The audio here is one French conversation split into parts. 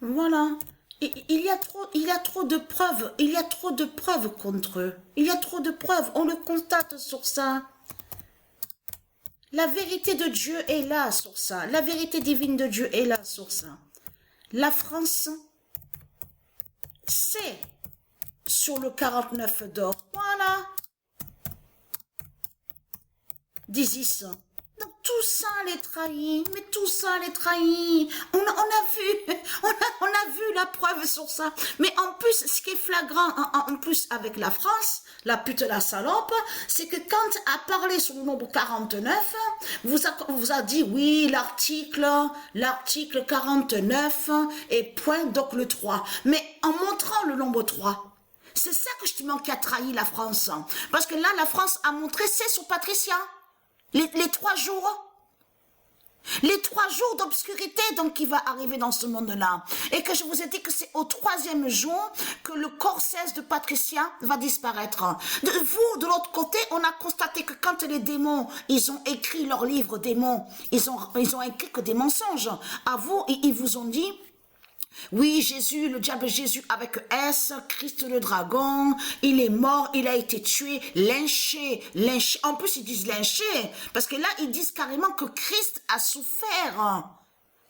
Voilà. Il y a trop de preuves. Il y a trop de preuves contre eux. Il y a trop de preuves. On le constate sur ça. La vérité de Dieu est là sur ça. La vérité divine de Dieu est là sur ça. La France, c'est sur le 49 d'or. Voilà. d'Isis. Donc tout ça les trahit, mais tout ça les trahit. On a vu, on a vu la preuve sur ça. Mais en plus, ce qui est flagrant, en plus avec la France, la pute la salope, c'est que quand a parlé sur le nombre 49, vous a dit oui, l'article 49 et point donc le 3. Mais en montrant le nombre 3, c'est ça que justement qui a trahi la France. Parce que là, la France a montré, c'est sur Patricia. Les 3 jours. Les 3 jours d'obscurité donc qui va arriver dans ce monde-là. Et que je vous ai dit que c'est au 3e jour que le corps cesse de Patricia va disparaître. Vous, de l'autre côté, on a constaté que quand les démons, ils ont écrit leur livre démons, ils ont écrit que des mensonges. À vous, ils vous ont dit... Oui, Jésus, le diable Jésus avec S, Christ le dragon, il est mort, il a été tué, lynché. En plus, ils disent lynché, parce que là, ils disent carrément que Christ a souffert.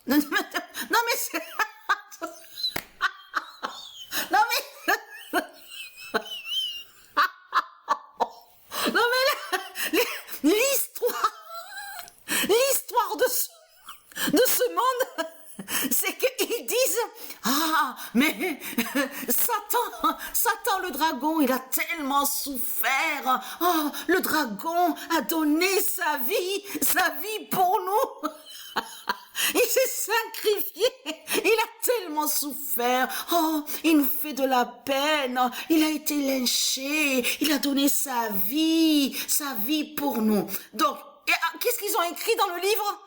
Non, mais c'est... Non, mais... Non, mais l'histoire de ce monde... C'est qu'ils disent, ah, mais Satan le dragon, il a tellement souffert. Oh, le dragon a donné sa vie pour nous. Il s'est sacrifié, il a tellement souffert. Oh, il nous fait de la peine. Il a été lynché, il a donné sa vie pour nous. Donc, qu'est-ce qu'ils ont écrit dans le livre?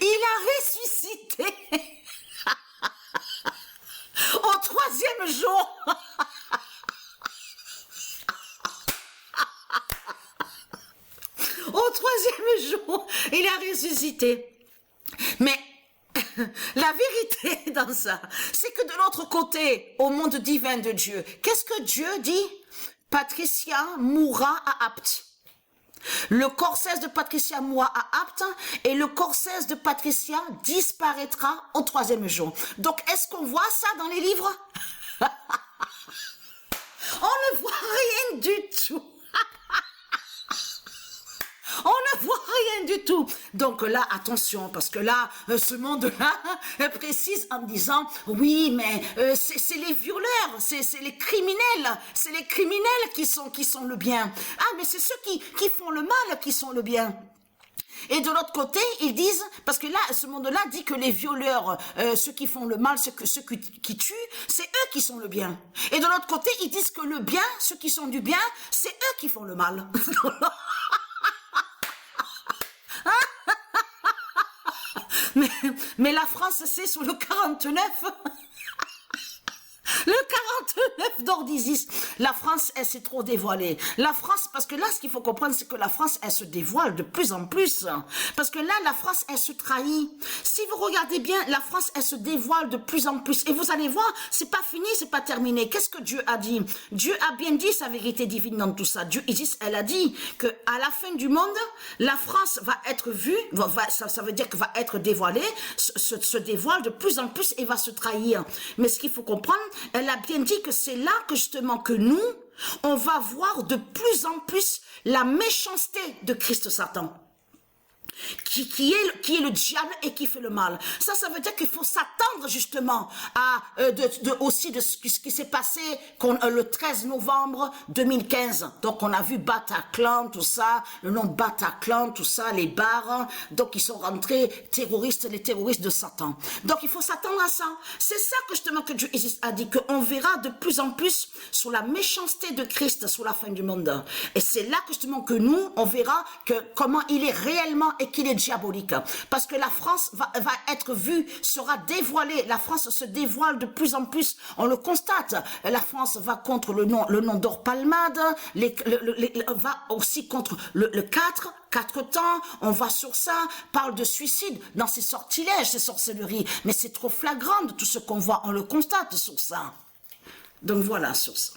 Il a ressuscité au 3e jour. Au 3e jour, il a ressuscité. Mais la vérité dans ça, c'est que de l'autre côté, au monde divin de Dieu, qu'est-ce que Dieu dit? Patricia mourra à Apt. Le corps cesse de Patricia mourra à Apt et le corps cesse de Patricia disparaîtra au 3e jour. Donc, est-ce qu'on voit ça dans les livres? On ne voit rien du tout. On ne voit rien du tout. Donc là, attention, parce que là, ce monde-là précise en disant, oui, mais c'est les violeurs, c'est les criminels qui sont le bien. Ah, mais c'est ceux qui font le mal qui sont le bien. Et de l'autre côté, ils disent, parce que là, ce monde-là dit que les violeurs, ceux qui font le mal, ceux qui tuent, c'est eux qui sont le bien. Et de l'autre côté, ils disent que le bien, ceux qui sont du bien, c'est eux qui font le mal. Mais la France, c'est sur le 49. Le 49 d'or d'Isis. La France, elle s'est trop dévoilée. La France, parce que là, ce qu'il faut comprendre, c'est que la France, elle se dévoile de plus en plus. Parce que là, la France, elle se trahit. Si vous regardez bien, la France, elle se dévoile de plus en plus. Et vous allez voir, c'est pas fini, c'est pas terminé. Qu'est-ce que Dieu a dit? Dieu a bien dit sa vérité divine dans tout ça. Dieu, Isis, elle a dit que à la fin du monde, la France va être vue, ça veut dire qu'elle va être dévoilée, se dévoile de plus en plus et va se trahir. Mais ce qu'il faut comprendre, elle a bien dit que c'est là que justement que nous, on va voir de plus en plus la méchanceté de Christ Satan. Qui est le diable et qui fait le mal. Ça veut dire qu'il faut s'attendre justement à aussi de ce qui s'est passé le 13 novembre 2015. Donc on a vu Bataclan, tout ça, le nom Bataclan, tout ça, les bars, donc ils sont rentrés les terroristes de Satan. Donc il faut s'attendre à ça. C'est ça que justement que Dieu a dit, qu'on verra de plus en plus sur la méchanceté de Christ sur la fin du monde. Et c'est là que justement que nous, on verra que comment il est réellement et qu'il est diabolique. Parce que la France va être vue, sera dévoilée. La France se dévoile de plus en plus. On le constate. La France va contre le nom d'Orpalmade, va aussi contre le 4 temps, on va sur ça, parle de suicide dans ces sortilèges, ces sorcelleries. Mais c'est trop flagrant de tout ce qu'on voit, on le constate sur ça. Donc voilà, sur ça.